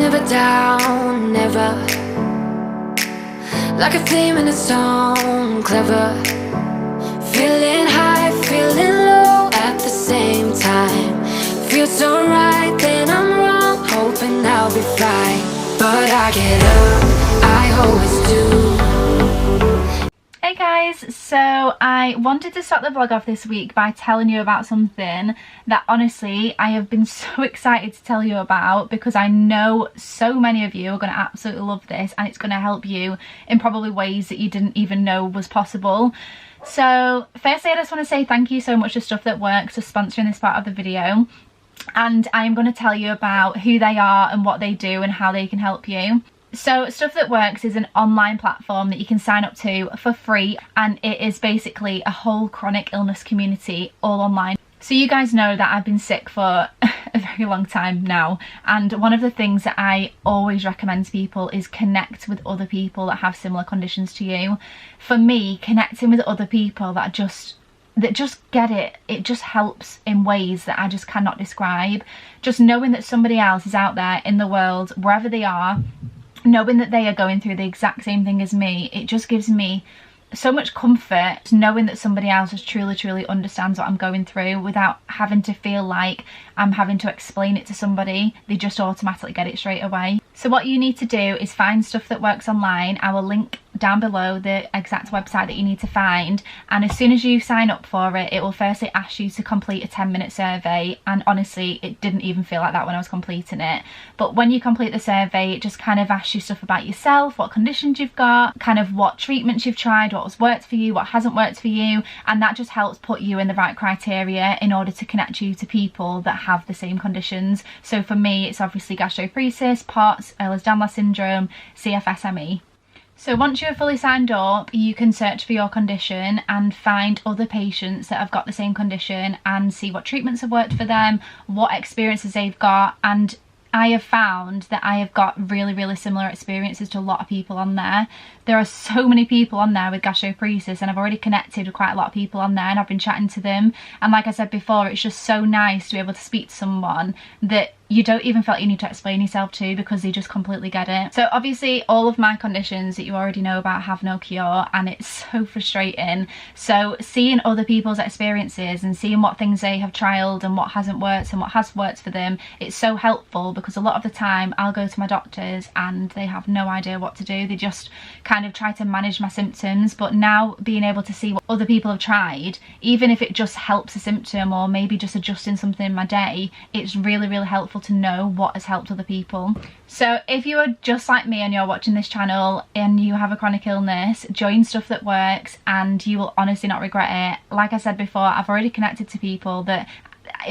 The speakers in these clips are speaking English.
never down, never. Like a theme in a song, clever. Feeling high, feeling low at the same time. Feels so right, then I'm wrong, hoping I'll be fine. But I get up, I always do. Hey guys, so I wanted to start the vlog off this week by telling you about something that honestly I have been so excited to tell you about, because I know so many of you are going to absolutely love this and it's going to help you in probably ways that you didn't even know was possible. So firstly, I just want to say thank you so much to Stuff That Works for sponsoring this part of the video, and I'm going to tell you about who they are and what they do and how they can help you. So Stuff That Works is an online platform that you can sign up to for free, and it is basically a whole chronic illness community all online. So you guys know that I've been sick for a very long time now, and one of the things that I always recommend to people is connect with other people that have similar conditions to you. For me, connecting with other people that just get it, it just helps in ways that I just cannot describe. Just knowing that somebody else is out there in the world, wherever they are, knowing that they are going through the exact same thing as me, it just gives me so much comfort knowing that somebody else just truly understands what I'm going through without having to feel like I'm having to explain it to somebody. They just automatically get it straight away. So what you need to do is find Stuff That Works online. I will link down below the exact website that you need to find, and as soon as you sign up for it, it will firstly ask you to complete a 10-minute survey, and honestly it didn't even feel like that when I was completing it. But when you complete the survey, it just kind of asks you stuff about yourself, what conditions you've got, kind of what treatments you've tried, what has worked for you, what hasn't worked for you, and that just helps put you in the right criteria in order to connect you to people that have the same conditions. So for me, it's obviously gastroparesis, POTS, Ehlers-Danlos syndrome, CFS-ME. So once you're fully signed up, you can search for your condition and find other patients that have got the same condition and see what treatments have worked for them, what experiences they've got. And I have found that I have got really similar experiences to a lot of people on there. There are so many people on there with gastroparesis, and I've already connected with quite a lot of people on there and I've been chatting to them. And like I said before, it's just so nice to be able to speak to someone that you don't even feel like you need to explain yourself to, because they just completely get it. So obviously all of my conditions that you already know about have no cure, and it's so frustrating. So seeing other people's experiences and seeing what things they have trialed and what hasn't worked and what has worked for them, it's so helpful, because a lot of the time I'll go to my doctors and they have no idea what to do. They just kind of try to manage my symptoms. But now being able to see what other people have tried, even if it just helps a symptom or maybe just adjusting something in my day, it's really helpful to know what has helped other people. So if you are just like me and you're watching this channel and you have a chronic illness, join Stuff That Works and you will honestly not regret it. Like I said before, I've already connected to people that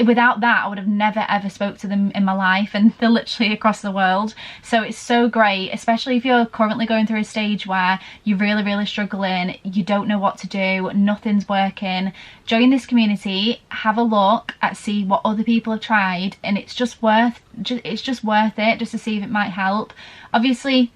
without that I would have never ever spoke to them in my life, and they're literally across the world. So it's so great, especially if you're currently going through a stage where you're really struggling, you don't know what to do, nothing's working. Join this community, have a look at see what other people have tried, and it's just worth it just to see if it might help. Obviously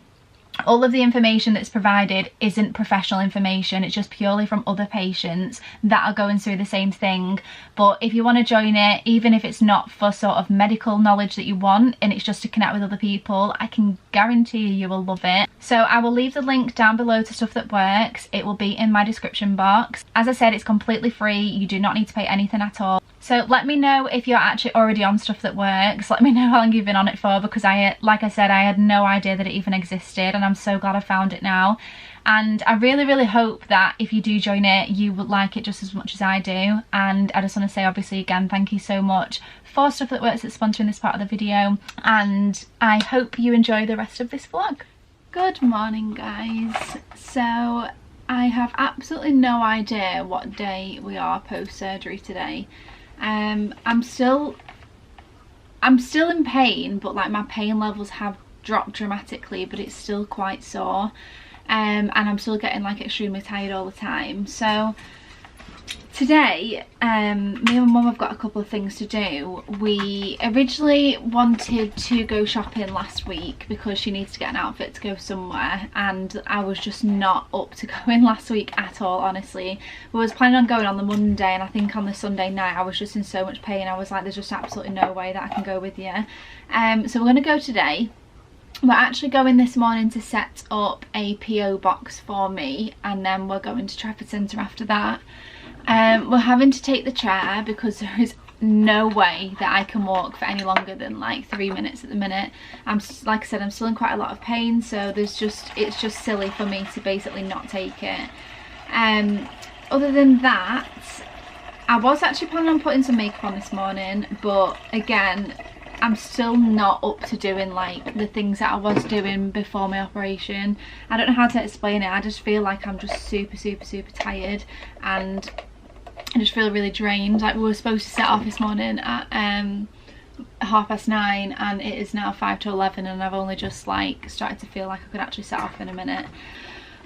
all of the information that's provided isn't professional information, it's just purely from other patients that are going through the same thing. But if you want to join it, even if it's not for sort of medical knowledge that you want and it's just to connect with other people, I can guarantee you will love it. So I will leave the link down below to Stuff That Works. It will be in my description box. As I said, it's completely free, you do not need to pay anything at all. So let me know if you're actually already on Stuff That Works. Let me know how long you've been on it for, because like I said, I had no idea that it even existed, and I'm so glad I found it now. And I really hope that if you do join it, you would like it just as much as I do. And I just want to say obviously again, thank you so much for Stuff That Works that's sponsoring this part of the video, and I hope you enjoy the rest of this vlog. Good morning guys. So I have absolutely no idea what day we are post surgery today. I'm still in pain, but like my pain levels have dropped dramatically, but it's still quite sore, and I'm still getting like extremely tired all the time. So today me and my mum have got a couple of things to do. We originally wanted to go shopping last week because she needs to get an outfit to go somewhere, and I was just not up to going last week at all, honestly. We was planning on going on the Monday, and I think on the Sunday night I was just in so much pain, I was like, there's just absolutely no way that I can go with you. So we're going to go today. we're actually going this morning to set up a PO box for me, and then we're going to Trafford Centre after that. We're having to take the chair because there is no way that I can walk for any longer than like 3 minutes at the minute. Like I said, I'm still in quite a lot of pain, so it's just silly for me to basically not take it. Other than that, I was actually planning on putting some makeup on this morning, but again, I'm still not up to doing like the things that I was doing before my operation. I don't know how to explain it. I just feel like I'm just super tired, and I just feel really drained. Like, we were supposed to set off this morning at 9:30, and it is now 5 to 11, and I've only just like started to feel like I could actually set off in a minute.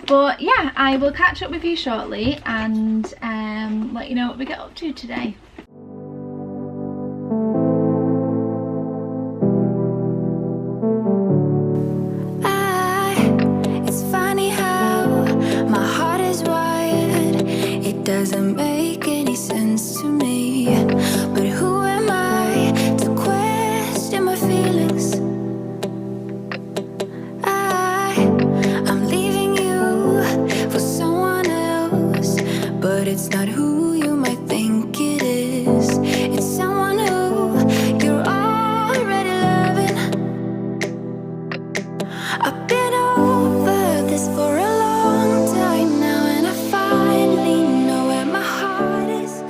But yeah, I will catch up with you shortly and let you know what we get up to today. It's funny how my heart is wired. It doesn't make any sense to me, but who am I to question my feelings? I'm leaving you for someone else, but it's not who you might think it is. It's someone who you're already loving. I've been over this for a long time now, and I finally know where my heart is.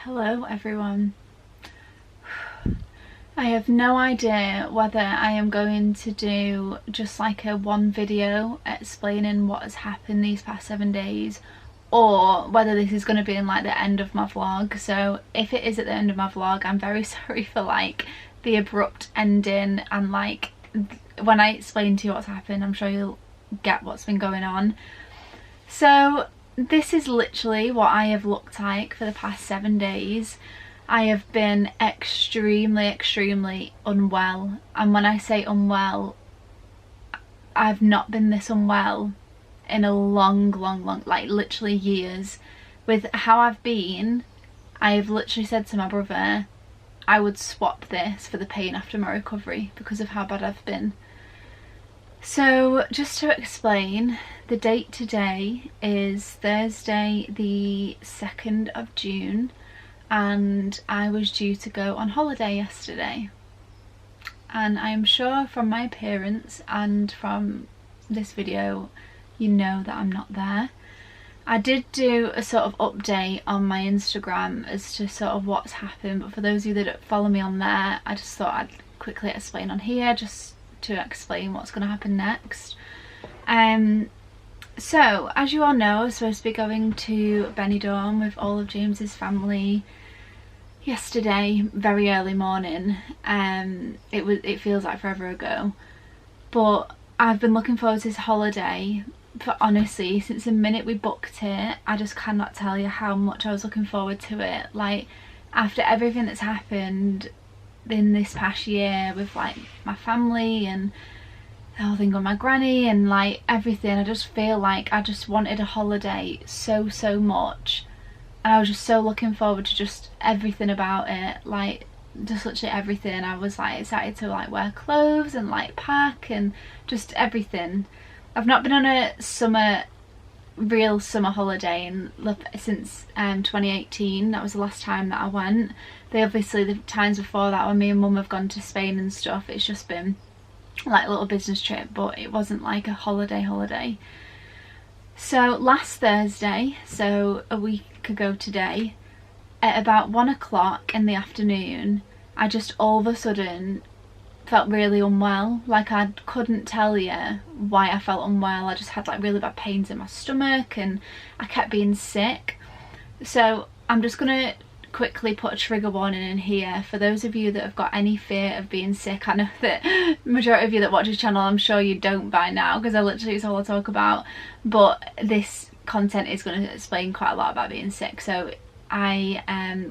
Hello everyone. I have no idea whether I am going to do just like a one video explaining what has happened these past 7 days, or whether this is going to be in like the end of my vlog. So if it is at the end of my vlog, I'm very sorry for like the abrupt ending, and like when I explain to you what's happened, I'm sure you'll get what's been going on. So this is literally what I have looked like for the past 7 days. I have been extremely unwell, and when I say unwell, I've not been this unwell in a long, like literally years. With how I've been, I have literally said to my brother I would swap this for the pain after my recovery because of how bad I've been. So just to explain, the date today is Thursday the 2nd of June, and I was due to go on holiday yesterday. And I'm sure from my appearance and from this video you know that I'm not there. I did do a sort of update on my Instagram as to sort of what's happened, but for those of you that don't follow me on there, I just thought I'd quickly explain on here just to explain what's going to happen next. So as you all know, I was supposed to be going to Benidorm with all of James's family yesterday, very early morning. It feels like forever ago, but I've been looking forward to this holiday for, honestly, since the minute we booked it. I just cannot tell you how much I was looking forward to it. Like, after everything that's happened in this past year with like my family and the whole thing with my granny and like everything, I just feel like I just wanted a holiday so much, and I was just so looking forward to just everything about it, like just literally everything. I was like excited to like wear clothes and like pack and just everything. I've not been on a real summer holiday since 2018. That was the last time that I went. Obviously the times before that when me and mum have gone to Spain and stuff, it's just been like a little business trip, but it wasn't like a holiday. So last Thursday, so a week ago today, at about 1 o'clock in the afternoon, I just all of a sudden felt really unwell. Like, I couldn't tell you why I felt unwell. I just had like really bad pains in my stomach and I kept being sick. So I'm just gonna quickly put a trigger warning in here for those of you that have got any fear of being sick. I know that majority of you that watch this channel, I'm sure you don't by now, because I literally, it's all I talk about, but this content is going to explain quite a lot about being sick, so I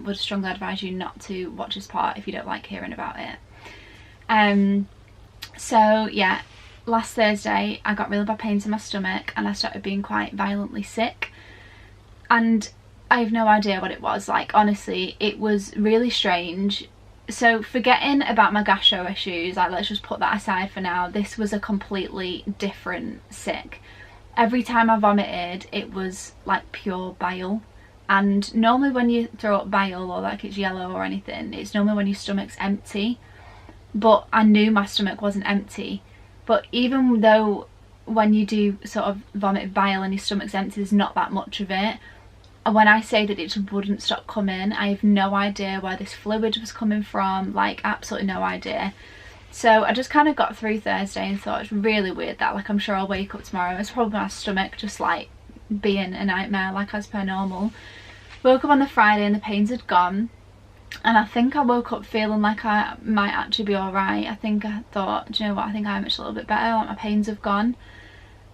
would strongly advise you not to watch this part if you don't like hearing about it. So yeah, last Thursday I got really bad pains in my stomach and I started being quite violently sick, and I have no idea what it was. Like, honestly, it was really strange. So forgetting about my gastro issues, like, let's just put that aside for now. This was a completely different sick. Every time I vomited, it was like pure bile. And normally when you throw up bile, or like it's yellow or anything, it's normally when your stomach's empty. But I knew my stomach wasn't empty. But even though when you do sort of vomit bile and your stomach's empty, there's not that much of it. And when I say that it just wouldn't stop coming, I have no idea where this fluid was coming from, like absolutely no idea. So I just kind of got through Thursday and thought it's really weird that, like, I'm sure I'll wake up tomorrow. It's probably my stomach just like being a nightmare, like as per normal. Woke up on the Friday and the pains had gone. And I think I woke up feeling like I might actually be alright. I thought, do you know what, I think I'm actually a little bit better, like my pains have gone.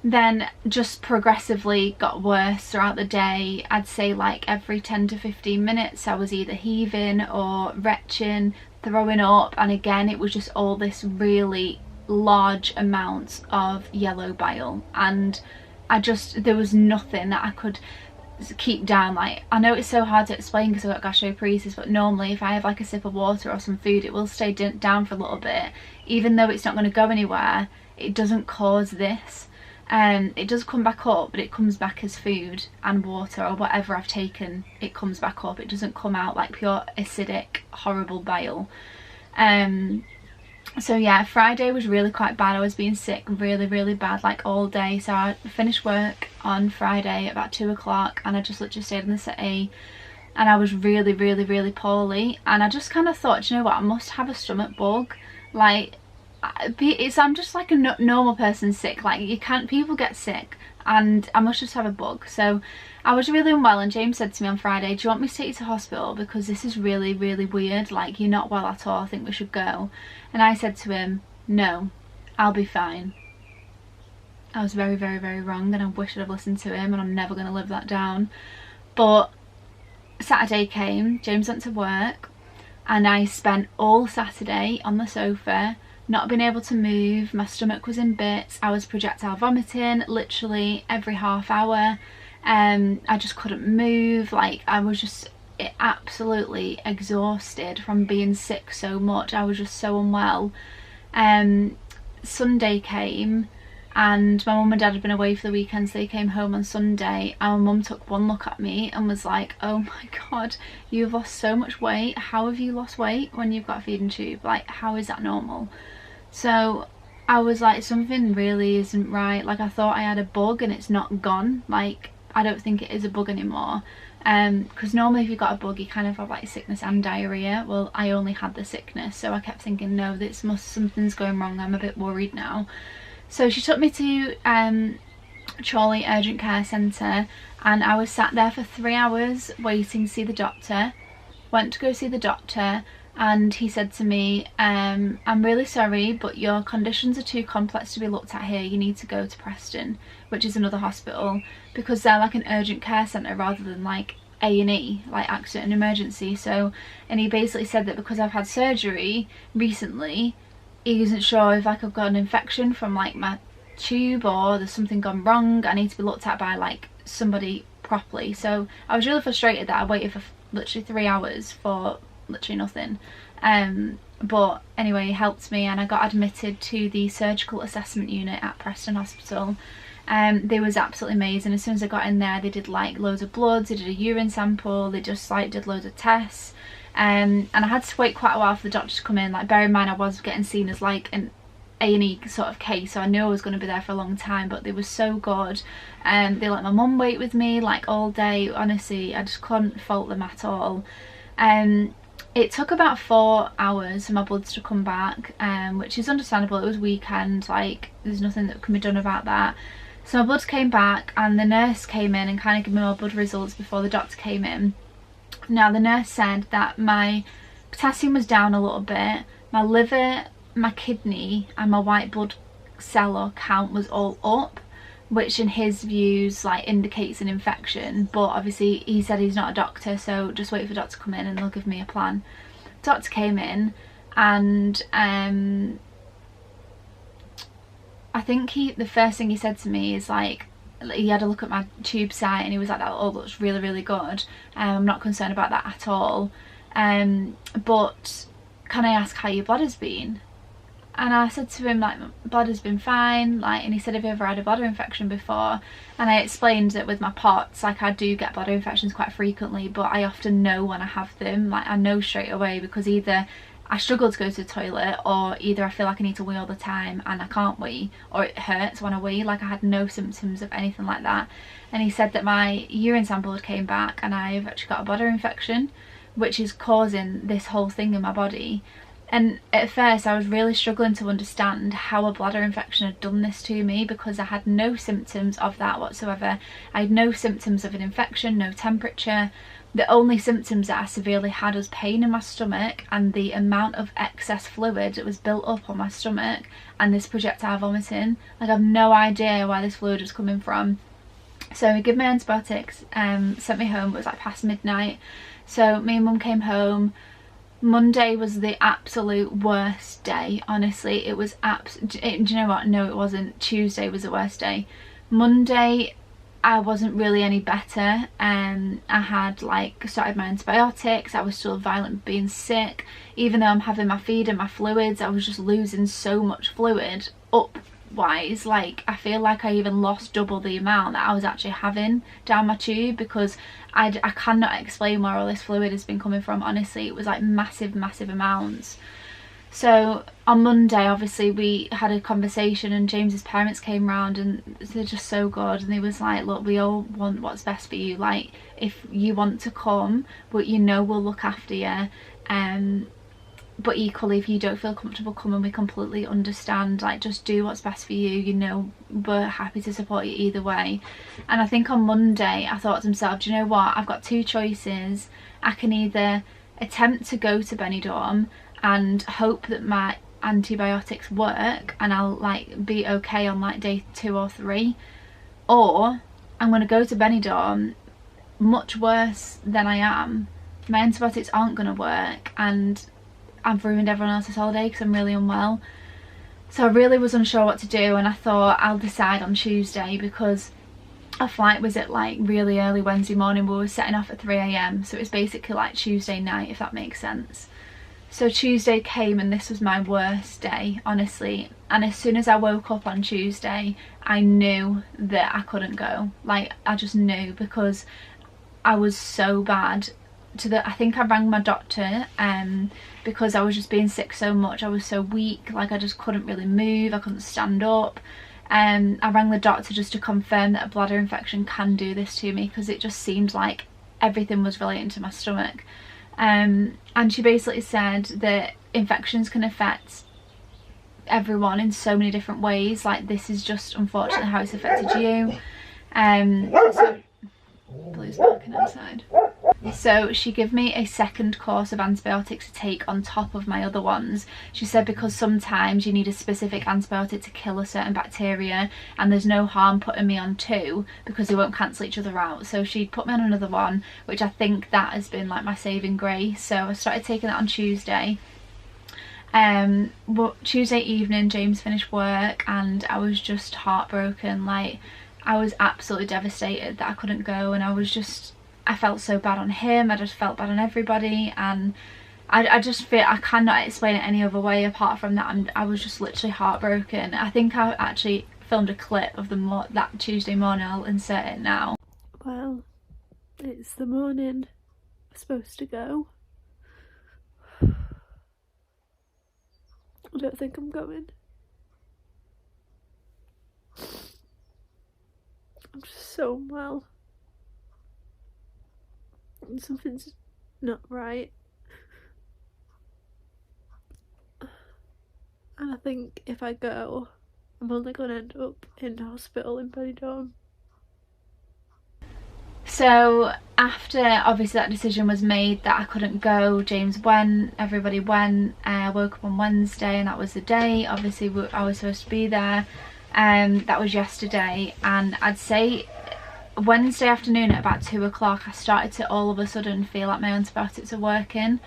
Then just progressively got worse throughout the day. I'd say like every 10 to 15 minutes I was either heaving or retching, throwing up, and again it was just all this really large amounts of yellow bile, and there was nothing that I could keep down. Like, I know it's so hard to explain because I've got gastroparesis, but normally if I have like a sip of water or some food, it will stay down for a little bit. Even though it's not going to go anywhere, it doesn't cause this. It does come back up, but it comes back as food and water or whatever I've taken. It comes back up. It doesn't come out like pure acidic horrible bile. So yeah, Friday was really quite bad. I was being sick really bad, like all day. So I finished work on Friday at about 2 o'clock and I just literally stayed in the city, and I was really poorly. And I just kind of thought, do you know what, I must have a stomach bug. Like, I'm just like a normal person sick. Like, people get sick, and I must just have a bug. So I was really unwell, and James said to me on Friday, do you want me to take you to hospital, because this is really weird, like you're not well at all, I think we should go. And I said to him, no, I'll be fine. I was very wrong, and I wish I'd have listened to him, and I'm never going to live that down. But Saturday came, James went to work, and I spent all Saturday on the sofa, not being able to move. My stomach was in bits. I was projectile vomiting literally every half hour. I just couldn't move. Like, I was just absolutely exhausted from being sick so much. I was just so unwell. Sunday came, and my mum and dad had been away for the weekend, so they came home on Sunday, and my mum took one look at me and was like, oh my god, you've lost so much weight. How have you lost weight when you've got a feeding tube? Like, how is that normal? So I was like, something really isn't right. Like, I thought I had a bug and it's not gone. Like, I don't think it is a bug anymore. Because normally if you've got a bug, you kind of have like sickness and diarrhea. Well, I only had the sickness, so I kept thinking, no, something's going wrong. I'm a bit worried now. So she took me to Chorley Urgent Care Centre, and I was sat there for 3 hours waiting to see the doctor. Went to go see the doctor, and he said to me, I'm really sorry, but your conditions are too complex to be looked at here. You need to go to Preston, which is another hospital, because they're like an urgent care centre rather than like A&E, like accident and emergency. So, and he basically said that because I've had surgery recently, he isn't sure if like I've got an infection from like my tube, or there's something gone wrong. I need to be looked at by like somebody properly. So I was really frustrated that I waited for literally 3 hours for literally nothing. But anyway, it helped me, and I got admitted to the surgical assessment unit at Preston Hospital. They was absolutely amazing. As soon as I got in there, they did like loads of bloods, they did a urine sample, they just like did loads of tests. And I had to wait quite a while for the doctor to come in. Like, bear in mind, I was getting seen as like an A&E sort of case, so I knew I was going to be there for a long time, but they were so good. They let my mum wait with me like all day. Honestly, I just couldn't fault them at all. It took about 4 hours for my bloods to come back, which is understandable. It was weekend, like there's nothing that can be done about that. So my bloods came back, and the nurse came in and kind of gave me my blood results before the doctor came in. Now, the nurse said that my potassium was down a little bit, my liver, my kidney and my white blood cell or count was all up, which in his views like indicates an infection, but obviously he said he's not a doctor, so just wait for the doctor to come in and they'll give me a plan. Doctor came in, and I think the first thing he said to me is like, he had a look at my tube site and he was like, that all looks really, really good. I'm not concerned about that at all. But can I ask how your bladder's been? And I said to him, like, my bladder's been fine, like, and he said, have you ever had a bladder infection before? And I explained that with my POTS, like, I do get bladder infections quite frequently, but I often know when I have them. Like, I know straight away, because either I struggle to go to the toilet, or either I feel like I need to wee all the time and I can't wee, or it hurts when I wee. Like, I had no symptoms of anything like that. And he said that my urine sample had came back and I've actually got a bladder infection, which is causing this whole thing in my body. And at first I was really struggling to understand how a bladder infection had done this to me, because I had no symptoms of that whatsoever. I had no symptoms of an infection, no temperature. The only symptoms that I severely had was pain in my stomach and the amount of excess fluid that was built up on my stomach, and this projectile vomiting. Like, I have no idea where this fluid was coming from. So he gave me antibiotics, sent me home. It was like past midnight. So me and mum came home. Monday was the absolute worst day, honestly. It was do you know what? No, it wasn't. Tuesday was the worst day. Monday, I wasn't really any better. I had like started my antibiotics. I was still violent being sick. Even though I'm having my feed and my fluids, I was just losing so much fluid up-wise. Like, I feel like I even lost double the amount that I was actually having down my tube, because I cannot explain where all this fluid has been coming from. Honestly, it was like massive amounts. So on Monday, obviously, we had a conversation and James's parents came round, and they're just so good, and they was like, look, we all want what's best for you. Like, if you want to come, but you know we'll look after you, but equally, if you don't feel comfortable coming, we completely understand. Like, just do what's best for you, you know, we're happy to support you either way. And I think on Monday I thought to myself, do you know what, I've got two choices. I can either attempt to go to Benidorm and hope that my antibiotics work and I'll like be okay on like day 2 or 3, or I'm going to go to Benidorm much worse than I am. My antibiotics aren't going to work and I've ruined everyone else's holiday because I'm really unwell. So I really was unsure what to do, and I thought I'll decide on Tuesday, because our flight was at like really early Wednesday morning. We were setting off at 3 AM, so it was basically like Tuesday night, if that makes sense. So Tuesday came and this was my worst day, honestly. And as soon as I woke up on Tuesday, I knew that I couldn't go. Like, I just knew, because I was so bad. I think I rang my doctor because I was just being sick so much. I was so weak, like I just couldn't really move, I couldn't stand up. I rang the doctor just to confirm that a bladder infection can do this to me, because it just seemed like everything was relating to my stomach. And she basically said that infections can affect everyone in so many different ways. Like, this is just unfortunately how it's affected you. So Blue's barking outside. So she gave me a second course of antibiotics to take on top of my other ones. She said because sometimes you need a specific antibiotic to kill a certain bacteria, and there's no harm putting me on 2 because they won't cancel each other out. So she put me on another one, which I think that has been like my saving grace. So I started taking that on Tuesday. But Tuesday evening James finished work and I was just heartbroken. Like, I was absolutely devastated that I couldn't go, and I felt so bad on him, I just felt bad on everybody, and I just feel I cannot explain it any other way apart from that. I was just literally heartbroken. I think I actually filmed a clip of that Tuesday morning. I'll insert it now. Well, it's the morning we're supposed to go. I don't think I'm going. I'm just so unwell. And something's not right. And I think if I go, I'm only going to end up in hospital in Benidorm. So after obviously that decision was made that I couldn't go, James went, everybody went. I woke up on Wednesday and that was the day. Obviously I was supposed to be there. That was yesterday, and I'd say Wednesday afternoon at about 2 o'clock I started to all of a sudden feel like my antibiotics are working.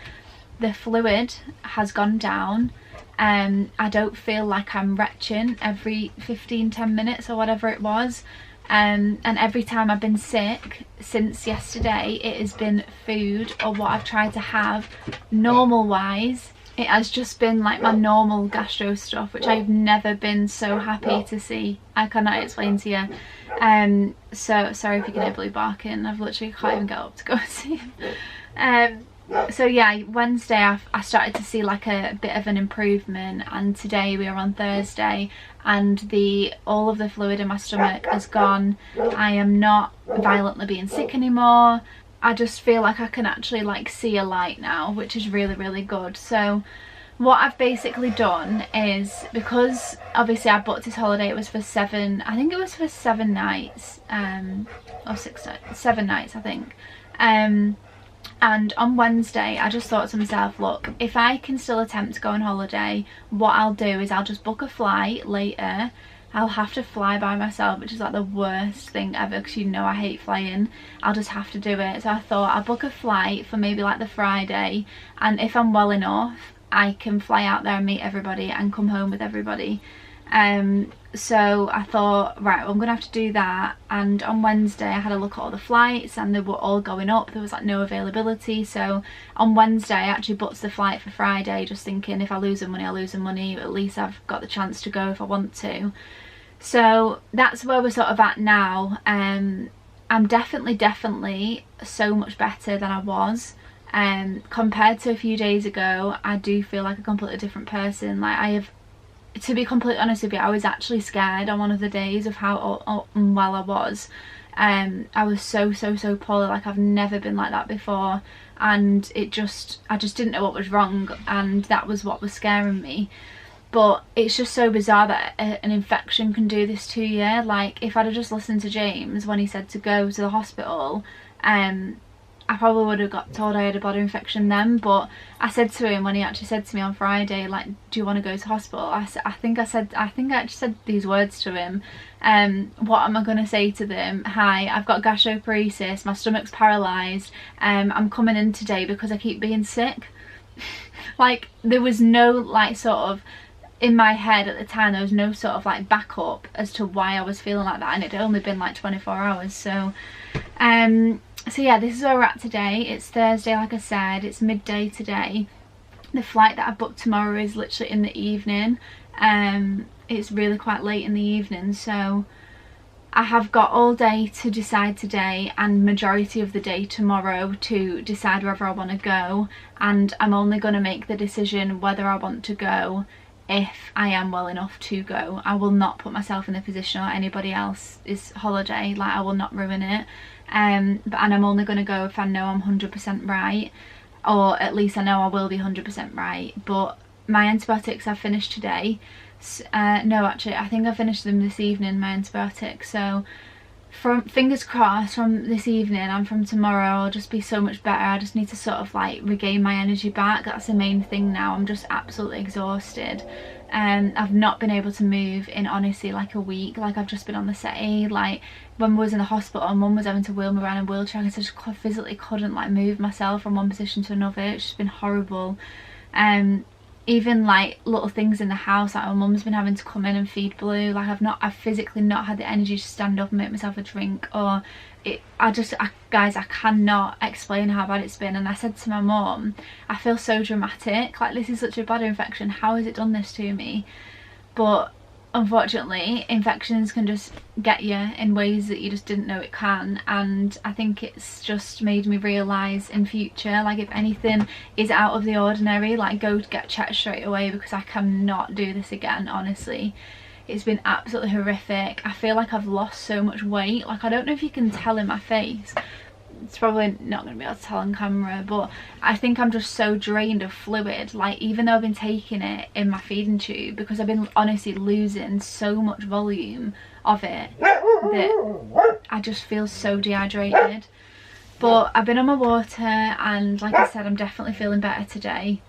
The fluid has gone down. I don't feel like I'm retching every 15-10 minutes or whatever it was. And every time I've been sick since yesterday, it has been food or what I've tried to have normal wise. It has just been like my normal gastro stuff, which I've never been so happy to see. I cannot explain to you. So sorry if you can hear Blue barking. I've literally can't even get up to go and see him. So yeah, Wednesday I started to see like a bit of an improvement, and today we are on Thursday and all of the fluid in my stomach has gone. I am not violently being sick anymore. I just feel like I can actually like see a light now, which is really, really good. So what I've basically done is, because obviously I booked this holiday, it was for 7, I think it was for 7 nights, or 6 nights, 7 nights I think. And on Wednesday I just thought to myself, look, if I can still attempt to go on holiday, what I'll do is I'll just book a flight later. I'll have to fly by myself, which is like the worst thing ever, because you know I hate flying. I'll just have to do it. So I thought I'll book a flight for maybe like the Friday, and if I'm well enough I can fly out there and meet everybody and come home with everybody. So I thought, right, well, I'm gonna have to do that. And on Wednesday I had a look at all the flights and they were all going up. There was like no availability. So on Wednesday I actually booked the flight for Friday, just thinking if I lose the money, I lose the money, but at least I've got the chance to go if I want to. So that's where we're sort of at now. I'm definitely so much better than I was. Compared to a few days ago, I do feel like a completely different person. Like, I have, to be completely honest with you, I was actually scared on one of the days of how unwell I was. I was so poorly, like I've never been like that before, and I just didn't know what was wrong, and that was what was scaring me. But it's just so bizarre that an infection can do this to you. Like, if I'd have just listened to James when he said to go to the hospital, I probably would have got told I had a bladder infection then. But I said to him when he actually said to me on Friday, like, do you want to go to hospital? I think I actually said these words to him. What am I going to say to them? Hi, I've got gastroparesis, my stomach's paralysed, I'm coming in today because I keep being sick. Like, there was no, like, sort of, in my head at the time, there was no sort of like backup as to why I was feeling like that, and it had only been like 24 hours. So so yeah, this is where we're at today. It's Thursday, like I said, it's midday today. The flight that I booked tomorrow is literally in the evening. It's really quite late in the evening, so I have got all day to decide today and majority of the day tomorrow to decide whether I want to go, and I'm only going to make the decision whether I want to go if I am well enough to go. I will not put myself in the position or anybody else's holiday, like I will not ruin it. And I'm only going to go if I know I'm 100% right, or at least I know I will be 100% right. But my antibiotics I've finished today. No, actually I think I finished them this evening, my antibiotics. So from fingers crossed, from this evening and from tomorrow I'll just be so much better. I just need to sort of like regain my energy back. That's the main thing now. I'm just absolutely exhausted, and I've not been able to move in honestly like a week. Like, I've just been on the settee. Like, when I was in the hospital, Mum was having to wheel me around in a wheelchair because I just physically couldn't like move myself from one position to another. It's just been horrible. Even like little things in the house, like my mum's been having to come in and feed Blue. Like, I've physically not had the energy to stand up and make myself a drink, or guys, I cannot explain how bad it's been. And I said to my mum, I feel so dramatic, like this is such a bladder infection, how has it done this to me? But unfortunately, infections can just get you in ways that you just didn't know it can, and I think it's just made me realise in future, like, if anything is out of the ordinary, like, go get checked straight away, because I cannot do this again, honestly. It's been absolutely horrific. I feel like I've lost so much weight. Like, I don't know if you can tell in my face. It's probably not going to be able to tell on camera, but I think I'm just so drained of fluid. Like, even though I've been taking it in my feeding tube, because I've been honestly losing so much volume of it, that I just feel so dehydrated. But I've been on my water, and like I said, I'm definitely feeling better today.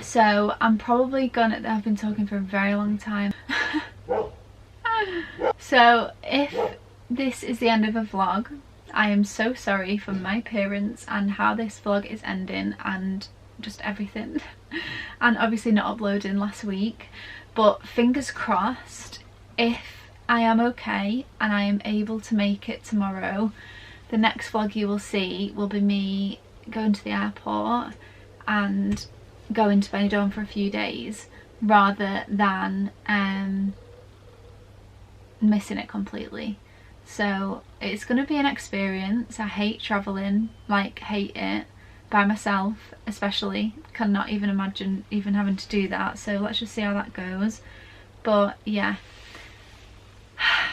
So I'm probably gonna, I've been talking for a very long time. So if this is the end of a vlog, I am so sorry for my appearance and how this vlog is ending and just everything. And obviously not uploading last week, but fingers crossed, if I am okay and I am able to make it tomorrow, the next vlog you will see will be me going to the airport and going to Benidorm for a few days, rather than missing it completely. So it's going to be an experience. I hate travelling, like hate it, by myself especially. Cannot even imagine even having to do that, so let's just see how that goes. But yeah,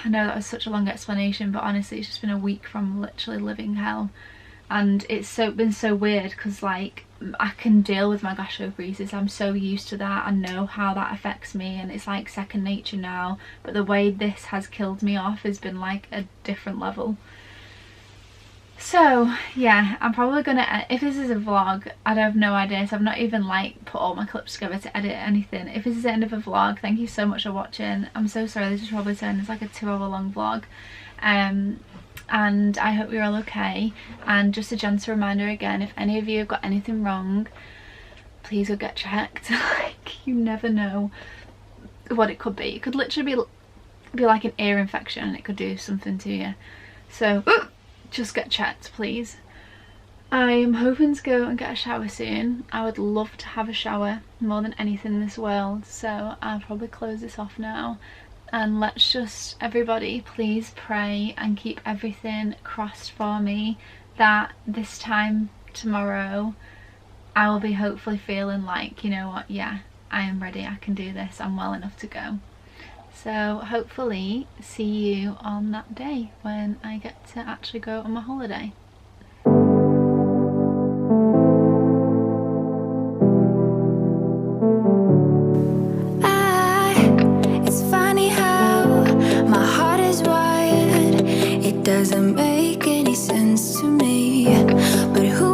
I know that was such a long explanation, but honestly it's just been a week from literally living hell. And it's been so weird because like I can deal with my gastroparesis. I'm so used to that. I know how that affects me and it's like second nature now, but the way this has killed me off has been like a different level. So yeah, I'm probably gonna, if this is a vlog, I have no idea, so I've not even like put all my clips together to edit anything. If this is the end of a vlog, thank you so much for watching. I'm so sorry, this is probably turning into like a 2-hour long vlog. And I hope you're all okay. And just a gentle reminder again, if any of you have got anything wrong, please go get checked. Like, you never know what it could be. It could literally be like an ear infection and it could do something to you. So just get checked, please. I'm hoping to go and get a shower soon. I would love to have a shower more than anything in this world, so I'll probably close this off now. And let's just, everybody, please pray and keep everything crossed for me that this time tomorrow I will be hopefully feeling like, you know what, yeah, I am ready, I can do this, I'm well enough to go. So hopefully see you on that day when I get to actually go on my holiday. Doesn't make any sense to me, but who